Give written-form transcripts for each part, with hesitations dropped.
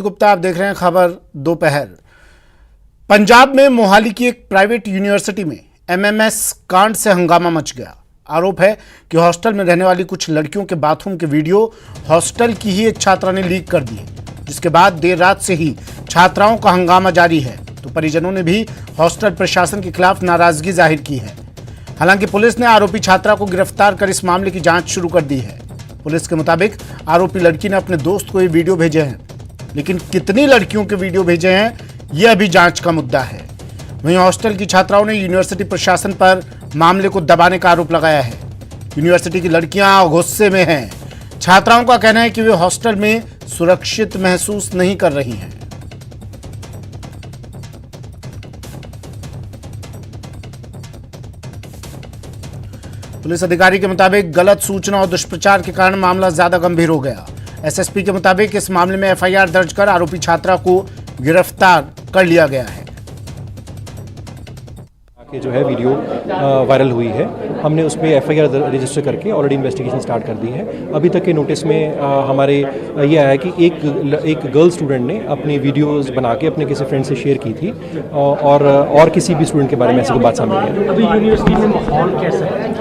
गुप्ता, आप देख रहे हैं खबर दोपहर। पंजाब में मोहाली की एक प्राइवेट यूनिवर्सिटी में एमएमएस कांड से हंगामा मच गया। आरोप है कि हॉस्टल में रहने वाली कुछ लड़कियों के बाथरूम के वीडियो हॉस्टल की ही एक छात्रा ने लीक कर दिए, जिसके बाद देर रात से ही छात्राओं का हंगामा जारी है। तो परिजनों ने भी हॉस्टल प्रशासन के खिलाफ नाराजगी जाहिर की है। हालांकि पुलिस ने आरोपी छात्रा को गिरफ्तार कर इस मामले की जांच शुरू कर दी है। पुलिस के मुताबिक आरोपी लड़की ने अपने दोस्त को ये वीडियो भेजे हैं, लेकिन कितनी लड़कियों के वीडियो भेजे हैं यह अभी जांच का मुद्दा है। वहीं हॉस्टल की छात्राओं ने यूनिवर्सिटी प्रशासन पर मामले को दबाने का आरोप लगाया है। यूनिवर्सिटी की लड़कियां गुस्से में हैं। छात्राओं का कहना है कि वे हॉस्टल में सुरक्षित महसूस नहीं कर रही हैं। पुलिस अधिकारी के मुताबिक गलत सूचना और दुष्प्रचार के कारण मामला ज्यादा गंभीर हो गया। एसएसपी के मुताबिक इस मामले में एफआईआर दर्ज कर आरोपी छात्रा को गिरफ्तार कर लिया गया है। कि जो है वीडियो वायरल हुई है, हमने उस पर एफआईआर रजिस्टर करके ऑलरेडी इन्वेस्टिगेशन स्टार्ट कर दी है। अभी तक के नोटिस में हमारे ये आया कि एक गर्ल स्टूडेंट ने अपनी वीडियोस बना के अपने किसी फ्रेंड से शेयर की थी और किसी भी स्टूडेंट के बारे में ऐसी कोई बात सामने नहीं है। अभी यूनिवर्सिटी में माहौल कैसा है?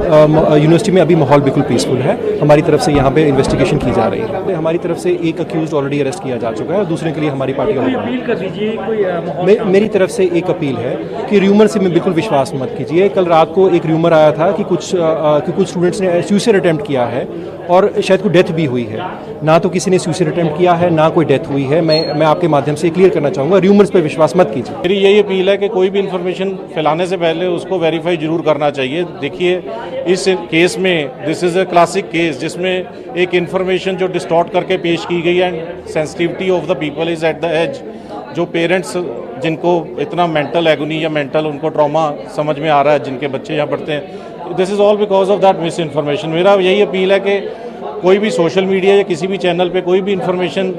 यूनिवर्सिटी में अभी माहौल बिल्कुल पीसफुल है। हमारी तरफ से यहाँ पे इन्वेस्टिगेशन की जा रही है। हमारी तरफ से एक अक्यूज ऑलरेडी अरेस्ट किया जा चुका है और दूसरे के लिए हमारी पार्टी अपील कर दीजिए। कोई मेरी तरफ से एक अपील है कि र्यूमर से बिल्कुल विश्वास मत कीजिए। कल रात को एक र्यूमर आया था कि कुछ स्टूडेंट्स ने सुसाइड अटेम्प्ट किया है और शायद कोई डेथ भी हुई है। ना तो किसी ने सुसाइड अटेम्प्ट किया है, ना कोई डेथ हुई है। मैं आपके माध्यम से क्लियर करना चाहूँगा, र्यूमर्स पर विश्वास मत कीजिए। मेरी यही अपील है कि कोई भी इन्फॉर्मेशन फैलाने से पहले उसको वेरीफाई जरूर करना चाहिए। देखिए, इस केस में this is a classic case जिसमें एक इन्फॉर्मेशन जो डिस्टॉर्ट करके पेश की गई है and sensitivity of the people is at the edge. जो पेरेंट्स जिनको इतना मेंटल एगोनी या मेंटल उनको ट्रॉमा समझ में आ रहा है, जिनके बच्चे यहाँ पढ़ते हैं, this is all because of that miss information. मेरा यही अपील है कि कोई भी सोशल मीडिया या किसी भी चैनल पे कोई भी इन्फॉर्मेशन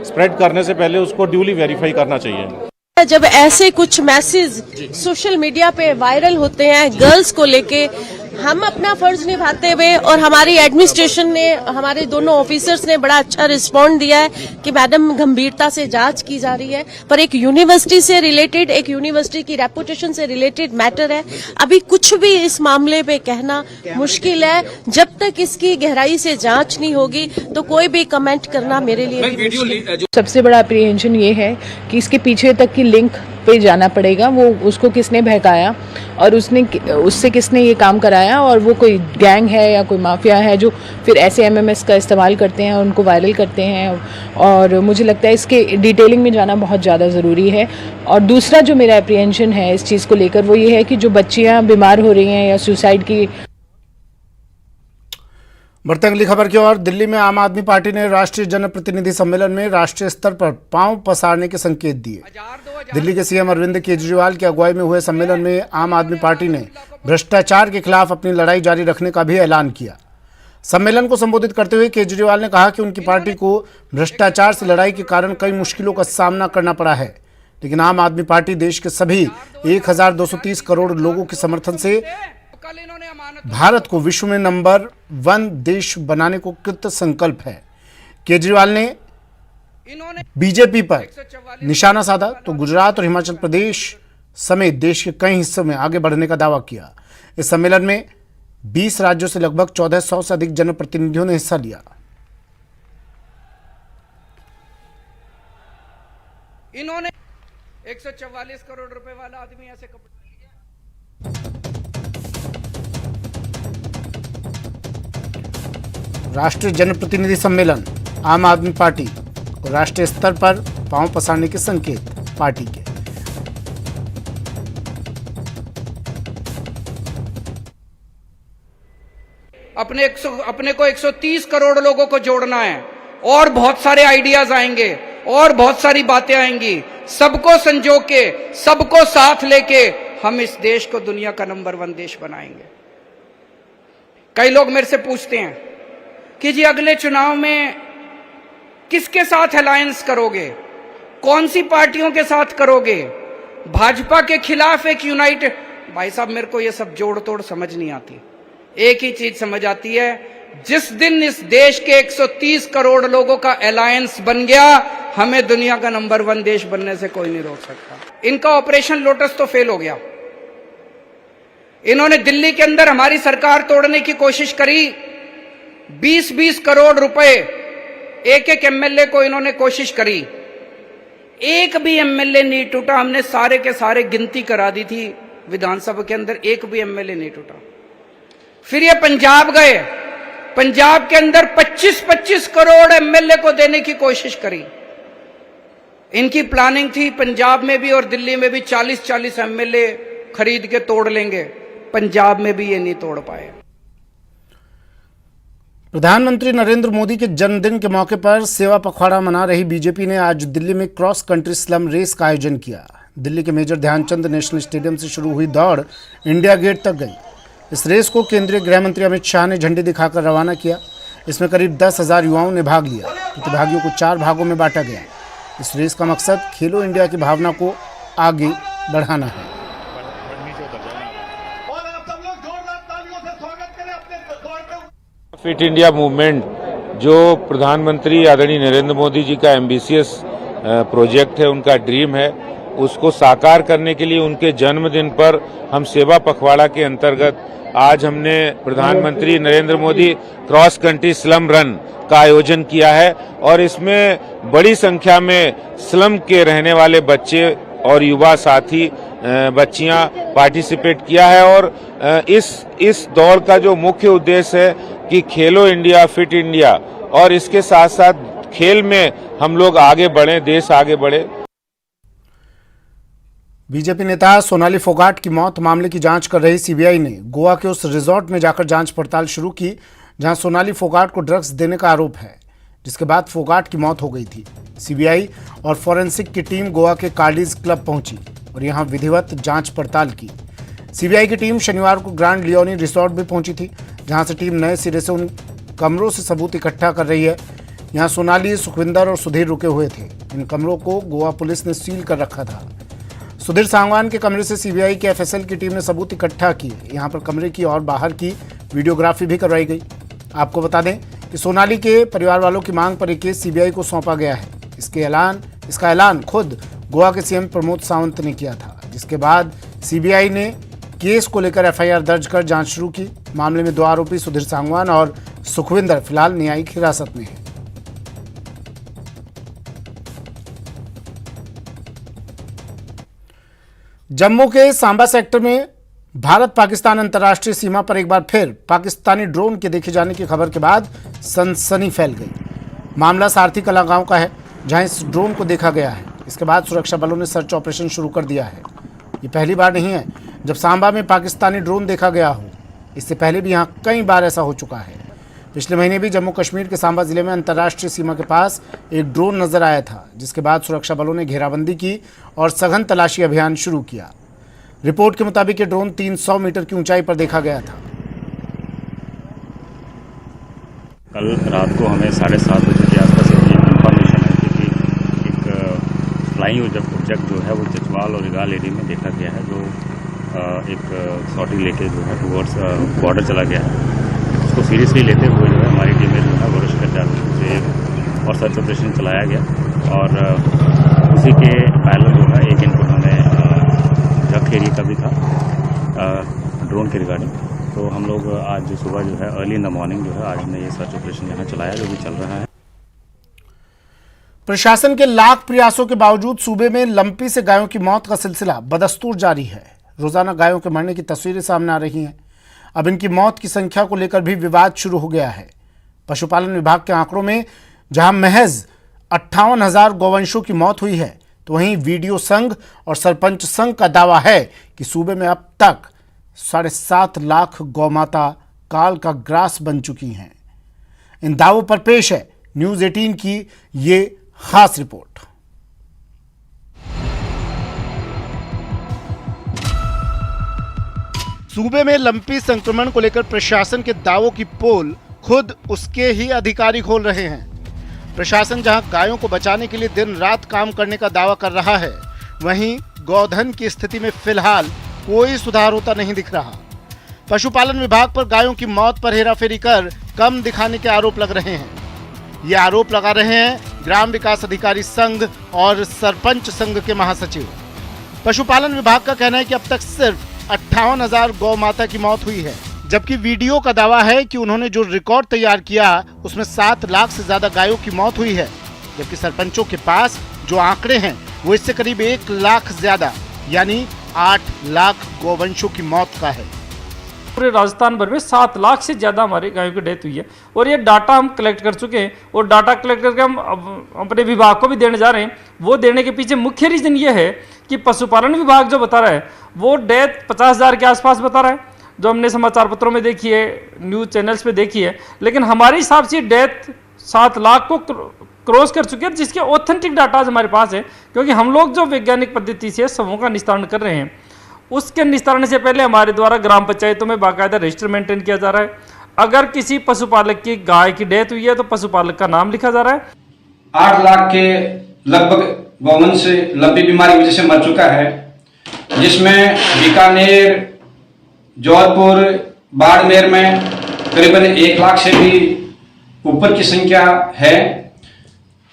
स्प्रेड करने से पहले उसको ड्यूली वेरीफाई करना चाहिए। जब ऐसे कुछ मैसेज सोशल मीडिया पे वायरल होते हैं गर्ल्स को लेके, हम अपना फर्ज निभाते हुए और हमारी एडमिनिस्ट्रेशन ने, हमारे दोनों ऑफिसर्स ने बड़ा अच्छा रिस्पॉन्ड दिया है कि मैडम गंभीरता से जांच की जा रही है। पर एक यूनिवर्सिटी से रिलेटेड, एक यूनिवर्सिटी की रेपुटेशन से रिलेटेड मैटर है। अभी कुछ भी इस मामले पे कहना मुश्किल है। जब तक इसकी गहराई से जांच नहीं होगी तो कोई भी कमेंट करना मेरे लिए भी मुश्किल। सबसे बड़ा अप्रीहेंशन ये है कि इसके पीछे तक की लिंक पे जाना पड़ेगा। वो उसको किसने बहकाया और उससे किसने ये काम कराया, और वो कोई गैंग है या कोई माफिया है जो फिर ऐसे एमएमएस का इस्तेमाल करते हैं और उनको वायरल करते हैं। और मुझे लगता है इसके डिटेलिंग में जाना बहुत ज़्यादा ज़रूरी है। और दूसरा जो मेरा अप्रीहेंशन है इस चीज़ को लेकर वो ये है कि जो बच्चियाँ बीमार हो रही हैं या सुसाइड की। बढ़ते अगली खबर की ओर। दिल्ली में आम आदमी पार्टी ने राष्ट्रीय जनप्रतिनिधि सम्मेलन में राष्ट्रीय स्तर पर पांव पसारने के संकेत दिए। दिल्ली के सीएम अरविंद केजरीवाल की अगुवाई में हुए सम्मेलन में आम आदमी पार्टी ने भ्रष्टाचार के खिलाफ अपनी लड़ाई जारी रखने का भी ऐलान किया। सम्मेलन को संबोधित करते हुए केजरीवाल ने कहा कि उनकी पार्टी को भ्रष्टाचार से लड़ाई के कारण कई मुश्किलों का सामना करना पड़ा है, लेकिन आम आदमी पार्टी देश के सभी 1230 करोड़ लोगों के समर्थन से भारत को विश्व में नंबर 1 देश बनाने को कृत संकल्प है। केजरीवाल ने बीजेपी पर निशाना साधा तो गुजरात और हिमाचल प्रदेश समेत देश के कई हिस्सों में आगे बढ़ने का दावा किया। इस सम्मेलन में 20 राज्यों से लगभग 1400 से अधिक जनप्रतिनिधियों ने हिस्सा लिया। इन्होंने 144 करोड़ रुपए वाला आदमी ऐसे कपड़े। राष्ट्रीय जनप्रतिनिधि सम्मेलन, आम आदमी पार्टी और राष्ट्रीय स्तर पर पांव पसारने के संकेत पार्टी के। अपने को 130 करोड़ लोगों को जोड़ना है और बहुत सारे आइडियाज आएंगे और बहुत सारी बातें आएंगी। सबको संजो के, सबको साथ लेके हम इस देश को दुनिया का नंबर 1 देश बनाएंगे। कई लोग मेरे से पूछते हैं कि जी अगले चुनाव में किसके साथ अलायंस करोगे, कौन सी पार्टियों के साथ करोगे, भाजपा के खिलाफ एक यूनाइटेड। भाई साहब, मेरे को ये सब जोड़ तोड़ समझ नहीं आती। एक ही चीज समझ आती है, जिस दिन इस देश के 130 करोड़ लोगों का अलायंस बन गया, हमें दुनिया का नंबर 1 देश बनने से कोई नहीं रोक सकता। इनका ऑपरेशन लोटस तो फेल हो गया। इन्होंने दिल्ली के अंदर हमारी सरकार तोड़ने की कोशिश करी। 20-20 करोड़ रुपए एक एक एमएलए को इन्होंने कोशिश करी, एक भी एमएलए नहीं टूटा। हमने सारे के सारे गिनती करा दी थी विधानसभा के अंदर, एक भी एमएलए नहीं टूटा। फिर ये पंजाब गए, पंजाब के अंदर 25-25 करोड़ एमएलए को देने की कोशिश करी। इनकी प्लानिंग थी पंजाब में भी और दिल्ली में भी 40-40 एमएलए खरीद के तोड़ लेंगे। पंजाब में भी ये नहीं तोड़ पाए। प्रधानमंत्री नरेंद्र मोदी के जन्मदिन के मौके पर सेवा पखवाड़ा मना रही बीजेपी ने आज दिल्ली में क्रॉस कंट्री स्लम रेस का आयोजन किया। दिल्ली के मेजर ध्यानचंद नेशनल स्टेडियम से शुरू हुई दौड़ इंडिया गेट तक गई। इस रेस को केंद्रीय गृह मंत्री अमित शाह ने झंडी दिखाकर रवाना किया। इसमें करीब 10,000 युवाओं ने भाग लिया। प्रतिभागियों को 4 भागों में बांटा गया। इस रेस का मकसद खेलो इंडिया की भावना को आगे बढ़ाना है। फिट इंडिया मूवमेंट जो प्रधानमंत्री आदरणीय नरेंद्र मोदी जी का एम्बिशियस प्रोजेक्ट है, उनका ड्रीम है, उसको साकार करने के लिए उनके जन्मदिन पर हम सेवा पखवाड़ा के अंतर्गत आज हमने प्रधानमंत्री Narendra Modi cross country slum run का आयोजन किया है और इसमें बड़ी संख्या में स्लम के रहने वाले बच्चे और युवा साथी बच्चियां पार्टिसिपेट किया है। और इस दौड़ का जो मुख्य उद्देश्य है कि खेलो इंडिया, फिट इंडिया और इसके साथ साथ खेल में हम लोग आगे बढ़ें, देश आगे बढ़े। बीजेपी नेता सोनाली फोगाट की मौत मामले की जांच कर रही सीबीआई ने गोवा के उस रिजॉर्ट में जाकर जांच पड़ताल शुरू की जहां सोनाली फोगाट को ड्रग्स देने का आरोप है, जिसके बाद फोगाट की मौत हो गई थी। सीबीआई और फॉरेंसिक की टीम गोवा के कार्डिज क्लब पहुंची और यहां विधिवत जांच पड़ताल की। सीबीआई की टीम शनिवार को ग्रैंड लियोनी रिसोर्ट भी पहुंची थी, जहां से टीम नए सिरे से उन कमरों से सबूत इकट्ठा कर रही है। यहां सोनाली, सुखविंदर और सुधीर रुके हुए थे। इन कमरों को गोवा पुलिस ने सील कर रखा था। सुधीर सांगवान के कमरे से सीबीआई के एफएसएल की टीम ने सबूत इकट्ठा किए। यहां पर कमरे की और बाहर की वीडियोग्राफी भी करवाई गई। आपको बता दें कि सोनाली के परिवार वालों की मांग पर एक केस सीबीआई को सौंपा गया है। इसका ऐलान खुद गोवा के सीएम प्रमोद सावंत ने किया था, जिसके बाद सीबीआई ने केस को लेकर एफआईआर दर्ज कर जांच शुरू की। मामले में 2 आरोपी सुधीर सांगवान और सुखविंदर फिलहाल न्यायिक हिरासत में हैं। जम्मू के सांबा सेक्टर में भारत पाकिस्तान अंतर्राष्ट्रीय सीमा पर एक बार फिर पाकिस्तानी ड्रोन के देखे जाने की खबर के बाद सनसनी फैल गई। मामला सारथी कला गांव का है, जहां इस ड्रोन को देखा गया है। इसके बाद सुरक्षा बलों ने सर्च ऑपरेशन शुरू कर दिया है। ये पहली बार नहीं है जब सांबा में पाकिस्तानी ड्रोन देखा गया हो। इससे पहले भी यहाँ कई बार ऐसा हो चुका है। पिछले महीने भी जम्मू कश्मीर के सांबा जिले में अंतर्राष्ट्रीय सीमा के पास एक ड्रोन नजर आया था, जिसके बाद सुरक्षा बलों ने घेराबंदी की और सघन तलाशी अभियान शुरू किया। रिपोर्ट के मुताबिक ये ड्रोन 300 मीटर की ऊंचाई पर देखा गया था। कल रात को हमें 7:30 बजे के आसपास इंफॉर्मेशन आई थी कि एक फ्लाइंग ऑब्जेक्ट जो है वो जजवाल और इगाल एरिया में देखा गया है, जो एक सॉटी लेके जो है टूवर्ड्स बॉर्डर चला गया है। उसको सीरियसली लेते हुए जो है हमारी टीमें जो है वरिष्ठ अधिकारियों से और सर्च ऑपरेशन चलाया गया और उसी के पैरेलल जो है एक इनपुट हमें जख एरिया का भी था ड्रोन के रिगार्डिंग। तो हम लोग आज सुबह जो है अर्ली इन द मॉर्निंग जो है आज हमने ये सर्च ऑपरेशन यहाँ चलाया, जो भी चल रहा है। प्रशासन के लाख प्रयासों के बावजूद सूबे में लंपी से गायों की मौत का सिलसिला बदस्तूर जारी है। रोजाना गायों के मरने की तस्वीरें सामने आ रही हैं। अब इनकी मौत की संख्या को लेकर भी विवाद शुरू हो गया है। पशुपालन विभाग के आंकड़ों में जहां महज 58,000 गौवंशों की मौत हुई है, तो वहीं वीडियो संघ और सरपंच संघ का दावा है कि सूबे में अब तक 7.5 लाख गौमाता काल का ग्रास बन चुकी हैं। इन दावों पर पेश है न्यूज़ 18 की ये खास रिपोर्ट। सूबे में लंपी संक्रमण को लेकर प्रशासन के दावों की पोल खुद उसके ही अधिकारी खोल रहे हैं। प्रशासन जहां गायों को बचाने के लिए दिन रात काम करने का दावा कर रहा है, वहीं गौधन की स्थिति में फिलहाल कोई सुधार होता नहीं दिख रहा। पशुपालन विभाग पर गायों की मौत पर हेराफेरी कर कम दिखाने के आरोप लग रहे हैं। ये आरोप लगा रहे हैं ग्राम विकास अधिकारी संघ और सरपंच संघ के महासचिव। पशुपालन विभाग का कहना है कि अब तक सिर्फ 58,000 गौ माता की मौत हुई है, जबकि वीडियो का दावा है कि उन्होंने जो रिकॉर्ड तैयार किया उसमें 7 लाख से ज्यादा गायों की मौत हुई है, जबकि सरपंचों के पास जो आंकड़े हैं वो इससे करीब 1 लाख ज्यादा यानी 8 लाख गौवंशों की मौत का है। पूरे राजस्थान भर में 7 लाख से ज़्यादा हमारे गायों की डेथ हुई है और ये डाटा हम कलेक्ट कर चुके हैं और डाटा कलेक्ट करके हम अपने विभाग को भी देने जा रहे हैं। वो देने के पीछे मुख्य रीज़न ये है कि पशुपालन विभाग जो बता रहा है वो डेथ 50,000 के आसपास बता रहा है, जो हमने समाचार पत्रों में देखी है, न्यूज़ चैनल्स पे देखी है, लेकिन हमारे हिसाब से डेथ 7 लाख को क्रॉस कर चुके हैं, जिसके ऑथेंटिक डाटा हमारे पास है। क्योंकि हम लोग जो वैज्ञानिक पद्धति से शवों का निस्तारण कर रहे हैं, उसके निस्तारण से पहले हमारे द्वारा ग्राम पंचायतों में बाकायदा रजिस्टर मेंटेन किया जा रहा है। अगर किसी पशुपालक की गाय की डेथ हुई है तो पशुपालक का नाम लिखा जा रहा है। 8 लाख के लगभग गौवंश लंबी बीमारी की वजह से मर चुका है, जिसमें बीकानेर, जौनपुर, बाड़मेर में करीबन 1 लाख से भी ऊपर की संख्या है।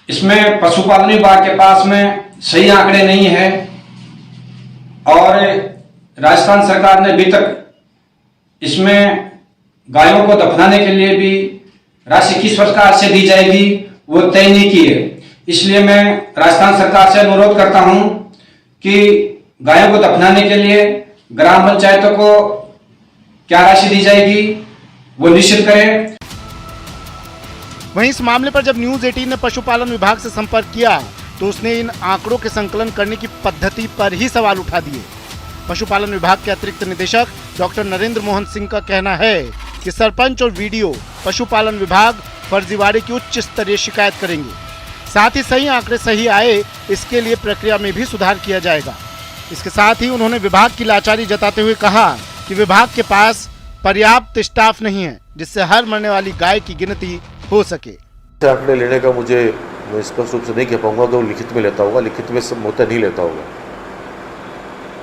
इसमें पशुपालन विभाग के पास में सही आंकड़े नहीं है और राजस्थान सरकार ने अभी तक इसमें गायों को दफनाने के लिए भी राशि किस प्रकार से दी जाएगी वो तय नहीं की है। इसलिए मैं राजस्थान सरकार से अनुरोध करता हूं कि गायों को दफनाने के लिए ग्राम पंचायतों को क्या राशि दी जाएगी वो निश्चित करें। वहीं इस मामले पर जब न्यूज 18 ने पशुपालन विभाग से संपर्क किया तो उसने इन आंकड़ों के संकलन करने की पद्धति पर ही सवाल उठा दिए। पशुपालन विभाग के अतिरिक्त निदेशक डॉक्टर नरेंद्र मोहन सिंह का कहना है कि सरपंच और वीडियो पशुपालन विभाग फर्जीवाड़े की उच्च स्तरीय शिकायत करेंगे। साथ ही सही आंकड़े सही आए इसके लिए प्रक्रिया में भी सुधार किया जाएगा। इसके साथ ही उन्होंने विभाग की लाचारी जताते हुए कहा कि विभाग के पास पर्याप्त स्टाफ नहीं है जिससे हर मरने वाली गाय की गिनती हो सके। आंकड़े लेने का मैं स्पष्ट रूप से नहीं कह पाऊंगा कि वो लिखित में लेता होगा, लिखित में सब होता नहीं लेता होगा,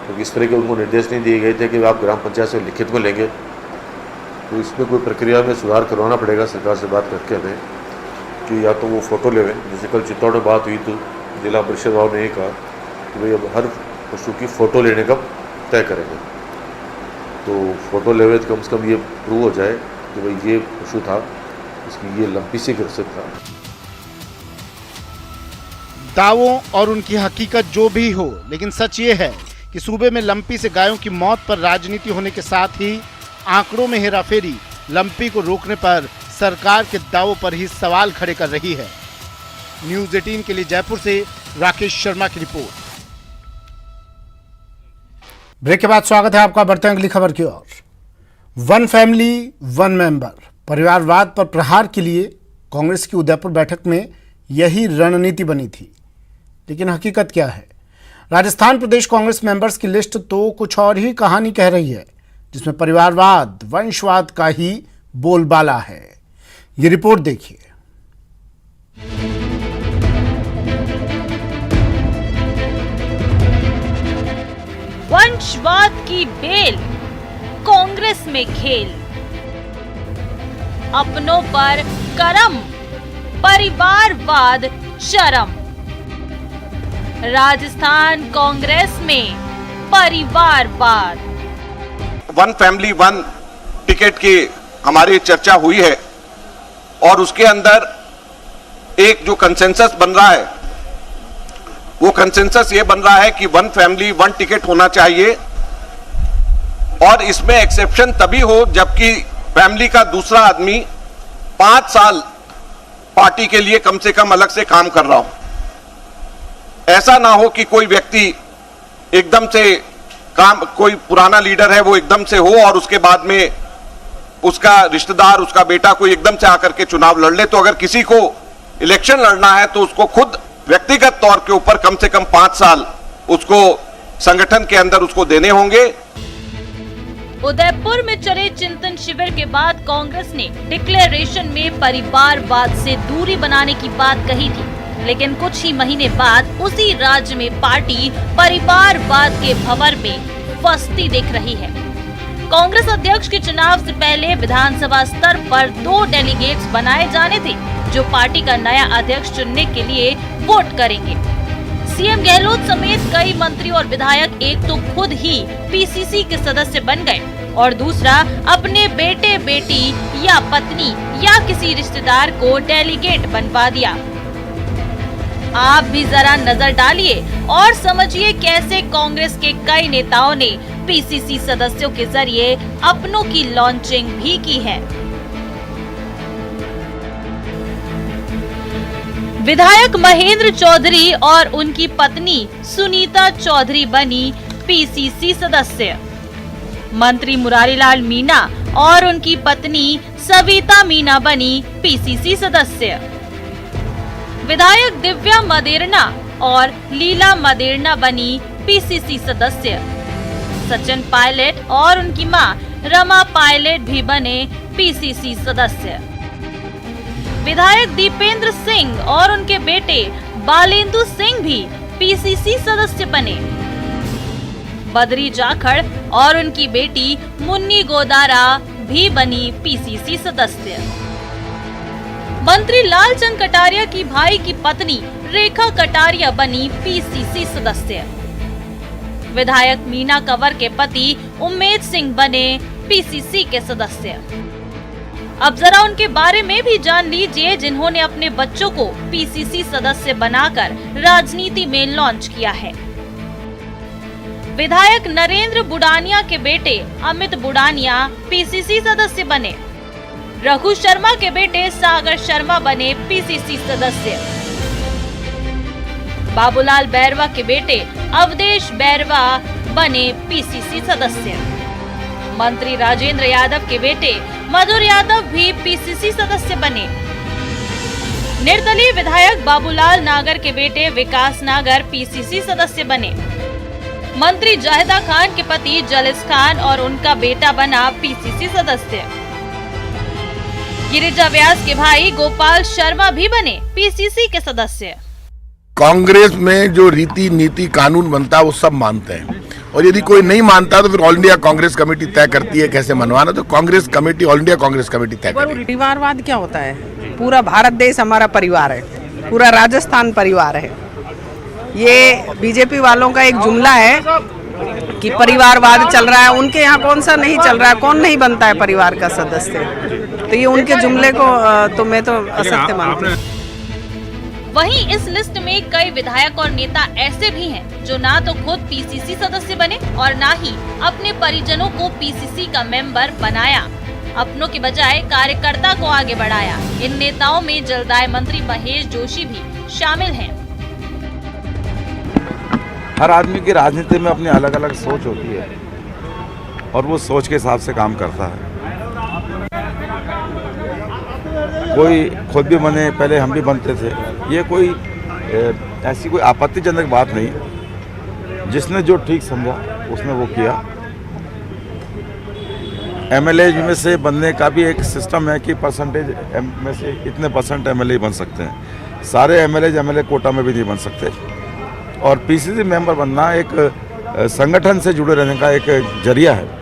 क्योंकि इस तरह के उनको निर्देश नहीं दिए गए थे कि आप ग्राम पंचायत से लिखित में लेंगे। तो इसमें कोई प्रक्रिया में सुधार करवाना पड़ेगा सरकार से बात करके हमें, कि या तो वो फ़ोटो लेवें। जैसे कल चित्तौड़ में बात हुई तो जिला परिषद वालों ने ये कहा कि भाई अब हर पशु की फ़ोटो लेने का तय करेंगे, तो फ़ोटो लेवे तो कम से कम ये प्रूव हो जाए कि भाई ये पशु था, इसकी ये लंपी से ग्रसित था। दावों और उनकी हकीकत जो भी हो, लेकिन सच ये है कि सूबे में लंपी से गायों की मौत पर राजनीति होने के साथ ही आंकड़ों में हेराफेरी लंपी को रोकने पर सरकार के दावों पर ही सवाल खड़े कर रही है। न्यूज 18 के लिए जयपुर से राकेश शर्मा की रिपोर्ट। ब्रेक के बाद स्वागत है आपका। बढ़ते हैं अगली खबर की ओर। वन फैमिली वन मेंबर परिवारवाद पर प्रहार के लिए कांग्रेस की उदयपुर बैठक में यही रणनीति बनी थी, लेकिन हकीकत क्या है? राजस्थान प्रदेश कांग्रेस मेंबर्स की लिस्ट तो कुछ और ही कहानी कह रही है, जिसमें परिवारवाद, वंशवाद का ही बोलबाला है। ये रिपोर्ट देखिए। वंशवाद की बेल, कांग्रेस में खेल, अपनों पर करम, परिवारवाद शर्म। राजस्थान कांग्रेस में परिवारवाद। वन फैमिली वन टिकट की हमारी चर्चा हुई है और उसके अंदर एक जो कंसेंसस बन रहा है, वो कंसेंसस ये बन रहा है कि वन फैमिली वन टिकट होना चाहिए और इसमें एक्सेप्शन तभी हो जबकि फैमिली का दूसरा आदमी 5 साल पार्टी के लिए कम से कम अलग से काम कर रहा हो। ऐसा ना हो कि कोई व्यक्ति एकदम से कोई पुराना लीडर है वो एकदम से हो और उसके बाद में उसका रिश्तेदार, उसका बेटा कोई एकदम से आकर के चुनाव लड़ ले। तो अगर किसी को इलेक्शन लड़ना है तो उसको खुद व्यक्तिगत तौर के ऊपर कम से कम 5 साल उसको संगठन के अंदर उसको देने होंगे। उदयपुर में चले चिंतन शिविर के बाद कांग्रेस ने डिक्लेरेशन में परिवारवाद से दूरी बनाने की बात कही थी, लेकिन कुछ ही महीने बाद उसी राज्य में पार्टी परिवारवाद के भंवर में फंसती दिख रही है। कांग्रेस अध्यक्ष के चुनाव से पहले विधानसभा स्तर पर 2 डेलीगेट्स बनाए जाने थे, जो पार्टी का नया अध्यक्ष चुनने के लिए वोट करेंगे। सीएम गहलोत समेत कई मंत्री और विधायक एक तो खुद ही पीसीसी के सदस्य बन गए और दूसरा अपने बेटे बेटी या पत्नी या किसी रिश्तेदार को डेलीगेट बनवा दिया। आप भी जरा नजर डालिए और समझिए कैसे कांग्रेस के कई नेताओं ने पीसीसी सदस्यों के जरिए अपनों की लॉन्चिंग भी की है। विधायक महेंद्र चौधरी और उनकी पत्नी सुनीता चौधरी बनी पीसीसी सदस्य। मंत्री मुरारीलाल मीणा और उनकी पत्नी सविता मीणा बनी पीसीसी सदस्य। विधायक दिव्या मदेरणा और लीला मदेरणा बनी पीसीसी सदस्य। सचिन पायलट और उनकी मां रमा पायलट भी बने पीसीसी सदस्य। विधायक दीपेंद्र सिंह और उनके बेटे बालेंदु सिंह भी पीसीसी सदस्य बने। बद्री जाखड़ और उनकी बेटी मुन्नी गोदारा भी बनी पीसीसी सदस्य। मंत्री लालचंद कटारिया की भाई की पत्नी रेखा कटारिया बनी पीसीसी सदस्य। विधायक मीना कंवर के पति उम्मेद सिंह बने पीसीसी के सदस्य। अब जरा उनके बारे में भी जान लीजिए जिन्होंने अपने बच्चों को पीसीसी सदस्य बनाकर राजनीति में लॉन्च किया है। विधायक नरेंद्र बुडानिया के बेटे अमित बुडानिया पीसीसी सदस्य बने। रघु शर्मा के बेटे सागर शर्मा बने पीसीसी सदस्य। बाबूलाल बैरवा के बेटे अवधेश बैरवा बने पीसीसी सदस्य। मंत्री राजेंद्र यादव के बेटे मधुर यादव भी पीसीसी सदस्य बने। निर्दलीय विधायक बाबूलाल नागर के बेटे विकास नागर पीसीसी सदस्य बने। मंत्री जाहिदा खान के पति जलिस खान और उनका बेटा बना पीसीसी सदस्य। गिरिजा व्यास के भाई गोपाल शर्मा भी बने पीसीसी के सदस्य। कांग्रेस में जो रीति नीति कानून बनता है वो सब मानते हैं, और यदि कोई नहीं मानता तो फिर ऑल इंडिया कांग्रेस कमेटी तय करती है कैसे मनवाना। तो Congress committee, all India Congress committee तय करेगी। परिवारवाद क्या होता है? पूरा भारत देश हमारा परिवार है, पूरा राजस्थान परिवार है। ये बीजेपी वालों का एक जुमला है कि परिवारवाद चल रहा है। उनके यहाँ कौन सा नहीं चल रहा है? कौन नहीं बनता है परिवार का सदस्य? तो ये उनके जुमले को तो मैं तो असत्य मानती हूँ। वहीं इस लिस्ट में कई विधायक और नेता ऐसे भी हैं जो ना तो खुद पीसीसी सदस्य बने और ना ही अपने परिजनों को पीसीसी का मेंबर बनाया। अपनों के बजाय कार्यकर्ता को आगे बढ़ाया। इन नेताओं में जलदाय मंत्री महेश जोशी भी शामिल हैं। हर आदमी की राजनीति में अपनी अलग अलग सोच होती है और वो सोच के हिसाब से काम करता है। कोई खुद भी बने, पहले हम भी बनते थे। ये कोई ऐसी कोई आपत्तिजनक बात नहीं। जिसने जो ठीक समझा उसने वो किया। एमएलए में से बनने का भी एक सिस्टम है कि परसेंटेज में से इतने परसेंट एमएलए बन सकते हैं। सारे एमएलए कोटा में भी नहीं बन सकते। और पीसीसी मेंबर बनना एक संगठन से जुड़े रहने का एक जरिया है।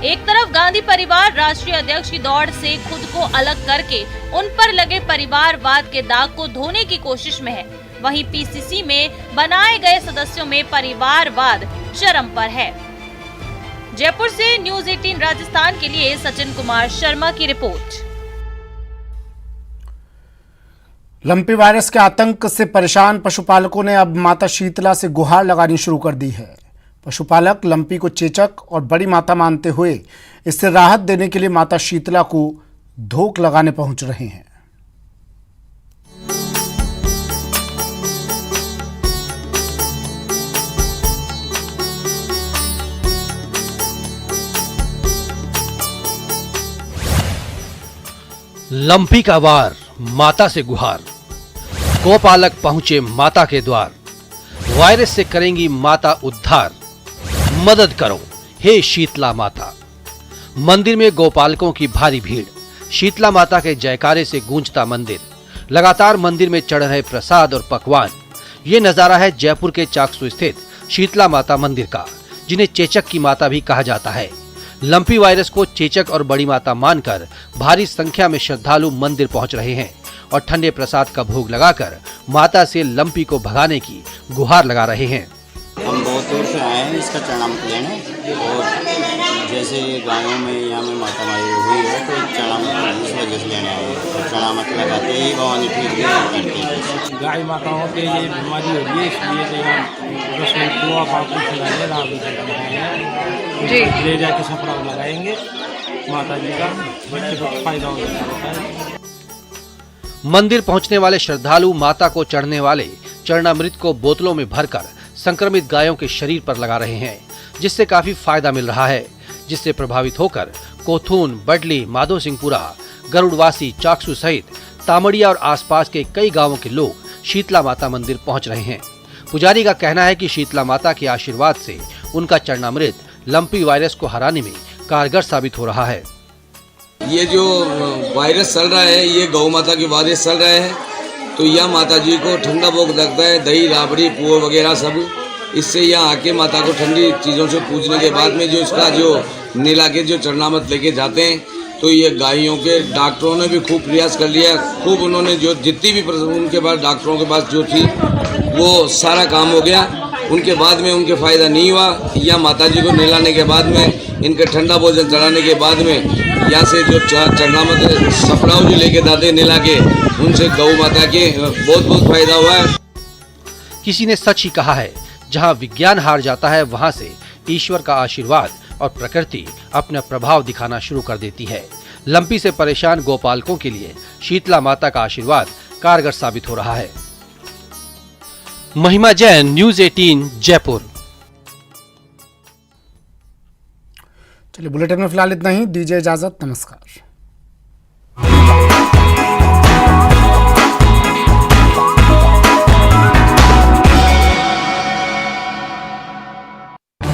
एक तरफ गांधी परिवार राष्ट्रीय अध्यक्ष की दौड़ से खुद को अलग करके उन पर लगे परिवारवाद के दाग को धोने की कोशिश में है, वहीं पीसीसी में बनाए गए सदस्यों में परिवारवाद चरम पर है। जयपुर से न्यूज़ 18 राजस्थान के लिए सचिन कुमार शर्मा की रिपोर्ट। लंपी वायरस के आतंक से परेशान पशुपालकों ने अब माता शीतला से गुहार लगानी शुरू कर दी है। पशुपालक लंपी को चेचक और बड़ी माता मानते हुए इससे राहत देने के लिए माता शीतला को धोक लगाने पहुंच रहे हैं। लंपी का वार, माता से गुहार। गोपालक पहुंचे माता के द्वार। वायरस से करेंगी माता उद्धार। मदद करो हे शीतला माता। मंदिर में गोपालकों की भारी भीड़। शीतला माता के जयकारे से गूंजता मंदिर। लगातार मंदिर में चढ़ रहे प्रसाद और पकवान। ये नजारा है जयपुर के चाकसू स्थित शीतला माता मंदिर का, जिन्हें चेचक की माता भी कहा जाता है। लंपी वायरस को चेचक और बड़ी माता मानकर भारी संख्या में श्रद्धालु मंदिर पहुंच रहे हैं और ठंडे प्रसाद का भोग लगाकर माता से लंपी को भगाने की गुहार लगा रहे हैं। हम बहुत दूर से आए हैं इसका चरणामृत लेने, और जैसे गायों में यहाँ में माता मारी हुई है तो चरणामृत इस वजह से लेने आए हैं। तो चरणामृत लगाते ही भवानी ठीक करते हैं। गाय माताओं पे ये बीमारी हो रही है, इसलिए तो यहाँ रसोई कुआ पापड़ खिलाने राम जी ले जाके सफरा लगाएंगे माता जी का, बच्चे को फायदा होता है। मंदिर पहुंचने वाले श्रद्धालु माता को चढ़ने वाले चरणामृत को बोतलों में भरकर संक्रमित गायों के शरीर पर लगा रहे हैं, जिससे काफी फायदा मिल रहा है, जिससे प्रभावित होकर कोथून, बडली, माधो सिंहपुरा, गरुड़वासी, चाकसू सहित तामड़िया और आसपास के कई गांवों के लोग शीतला माता मंदिर पहुंच रहे हैं। पुजारी का कहना है कि शीतला माता के आशीर्वाद से उनका चरणामृत लंपी वायरस को हराने में कारगर साबित हो रहा है। ये जो वायरस चल रहा है, ये गौ माता की वायरस चल रहा है, तो यह माता जी को ठंडा भोग लगता है, दही राबड़ी पुआ वगैरह सब। इससे यहाँ आके माता को ठंडी चीज़ों से पूजने के बाद में जो इसका जो नीला के जो चरणामृत लेके जाते हैं, तो ये गायों के डॉक्टरों ने भी खूब प्रयास कर लिया, खूब उन्होंने जो जितनी भी उनके पास डॉक्टरों के पास जो थी वो सारा काम हो गया। उनके बाद में उनके फायदा नहीं हुआ। या माता जी को नहलाने के बाद में, इनके ठंडा भोजन चढ़ाने के बाद में यहाँ से जो चरणामृत सफराव जो लेके जाते नहला के, उनसे गौ माता के बहुत बहुत फायदा हुआ है। किसी ने सच ही कहा है, जहाँ विज्ञान हार जाता है वहाँ से ईश्वर का आशीर्वाद और प्रकृति अपना प्रभाव दिखाना शुरू कर देती है। लंपी से परेशान गोपालकों के लिए शीतला माता का आशीर्वाद कारगर साबित हो रहा है। महिमा जैन, न्यूज़ 18 जयपुर। चलिए बुलेटिन में फिलहाल इतना ही, दीजिए इजाजत, नमस्कार।